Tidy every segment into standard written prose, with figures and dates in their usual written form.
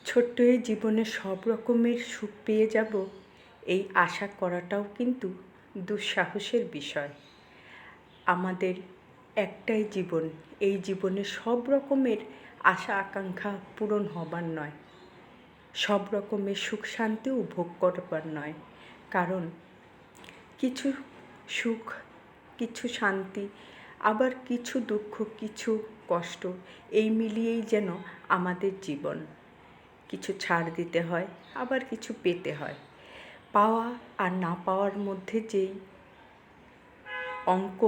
ছোট্ট এই জীবনে সব রকমের সুখ পেয়ে যাব, এই আশা করাটাও কিন্তু দুঃসাহসের বিষয়। আমাদের একটাই জীবন, এই জীবনে সব রকমের আশা আকাঙ্ক্ষা পূরণ হবার নয়, সব রকমের সুখ শান্তিও ভোগ করবার নয়। কারণ কিছু সুখ, কিছু শান্তি, আবার কিছু দুঃখ, কিছু কষ্ট, এই মিলিয়েই যেন আমাদের জীবন। কিছু ছাড় দিতে হয়, আবার কিছু পেতে হয়। পাওয়া আর না পাওয়ার মধ্যে যেই অঙ্ক,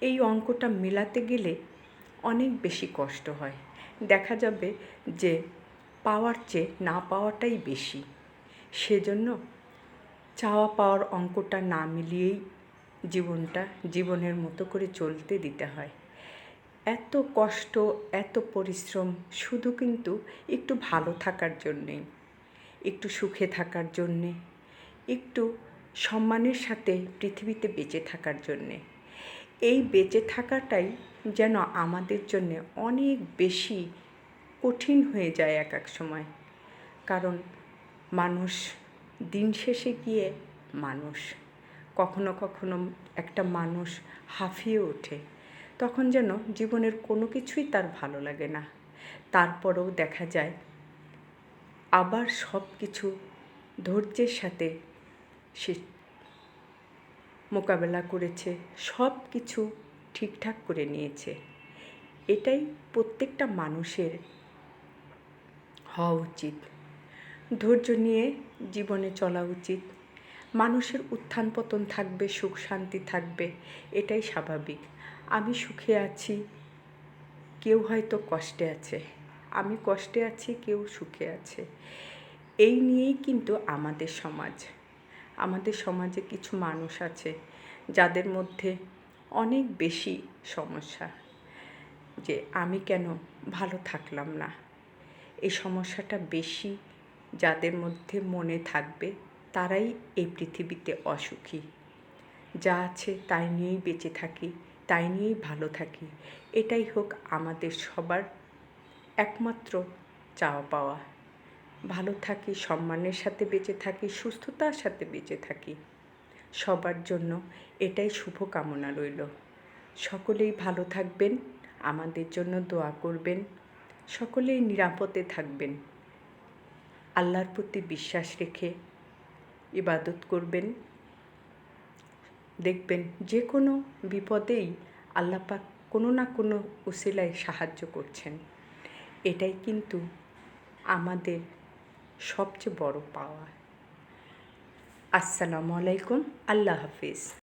এই অঙ্কটা মেলাতে গেলে অনেক বেশি কষ্ট হয়। দেখা যাবে যে পাওয়ার চেয়ে না পাওয়াটাই বেশি। সেজন্য চাওয়া পাওয়ার অঙ্কটা না মিলিয়েই জীবনটা জীবনের মতো করে চলতে দিতে হয়। এত কষ্ট, এত পরিশ্রম শুধু কিন্তু একটু ভালো থাকার জন্যেই, একটু সুখে থাকার জন্যে, একটু সম্মানের সাথে পৃথিবীতে বেঁচে থাকার জন্যে। এই বেঁচে থাকাটাই যেন আমাদের জন্যে অনেক বেশি কঠিন হয়ে যায় এক এক সময়। কারণ মানুষ দিন শেষে গিয়ে মানুষ, কখনো কখনো একটা মানুষ হাঁফিয়ে ওঠে, তখন যেন জীবনের কোনো কিছুই তার ভালো লাগে না। তারপরেও দেখা যায় আবার সব কিছু ধৈর্যের সাথে সে মোকাবেলা করেছে, সব কিছু ঠিকঠাক করে নিয়েছে। এটাই প্রত্যেকটা মানুষের হওয়া উচিত। ধৈর্য নিয়ে জীবনে চলা উচিত। মানুষের উত্থান পতন থাকবে, সুখ শান্তি থাকবে, এটাই স্বাভাবিক। আমি সুখে আছি, কেউ হয়তো কষ্টে আছে, আমি কষ্টে আছি, কেউ সুখে আছে। এই নিয়েই কিন্তু আমাদের সমাজ। আমাদের সমাজে কিছু মানুষ আছে যাদের মধ্যে অনেক বেশি সমস্যা, যে আমি কেন ভালো থাকলাম না। এই সমস্যাটা বেশি যাদের মধ্যে মনে থাকবে, তারাই এই পৃথিবীতে অসুখী। যা আছে তাই নিয়েই বেঁচে থাকি, তাই নিয়েই ভালো থাকি, এটাই হোক আমাদের সবার একমাত্র চাওয়া পাওয়া। ভালো থাকি, সম্মানের সাথে বেঁচে থাকি, সুস্থতার সাথে বেঁচে থাকি। সবার জন্য এটাই শুভকামনা রইল। সকলেই ভালো থাকবেন, আমাদের জন্য দোয়া করবেন, সকলেই নিরাপদে থাকবেন, আল্লাহর প্রতি বিশ্বাস রেখে ইবাদত করবেন। দেখবেন যে কোনো বিপদেই আল্লাহ পাক কোনো না কোনো উসিলায় সাহায্য করছেন। এটাই কিন্তু আমাদের সবচেয়ে বড় পাওয়া। আসসালামু আলাইকুম, আল্লাহ হাফিজ।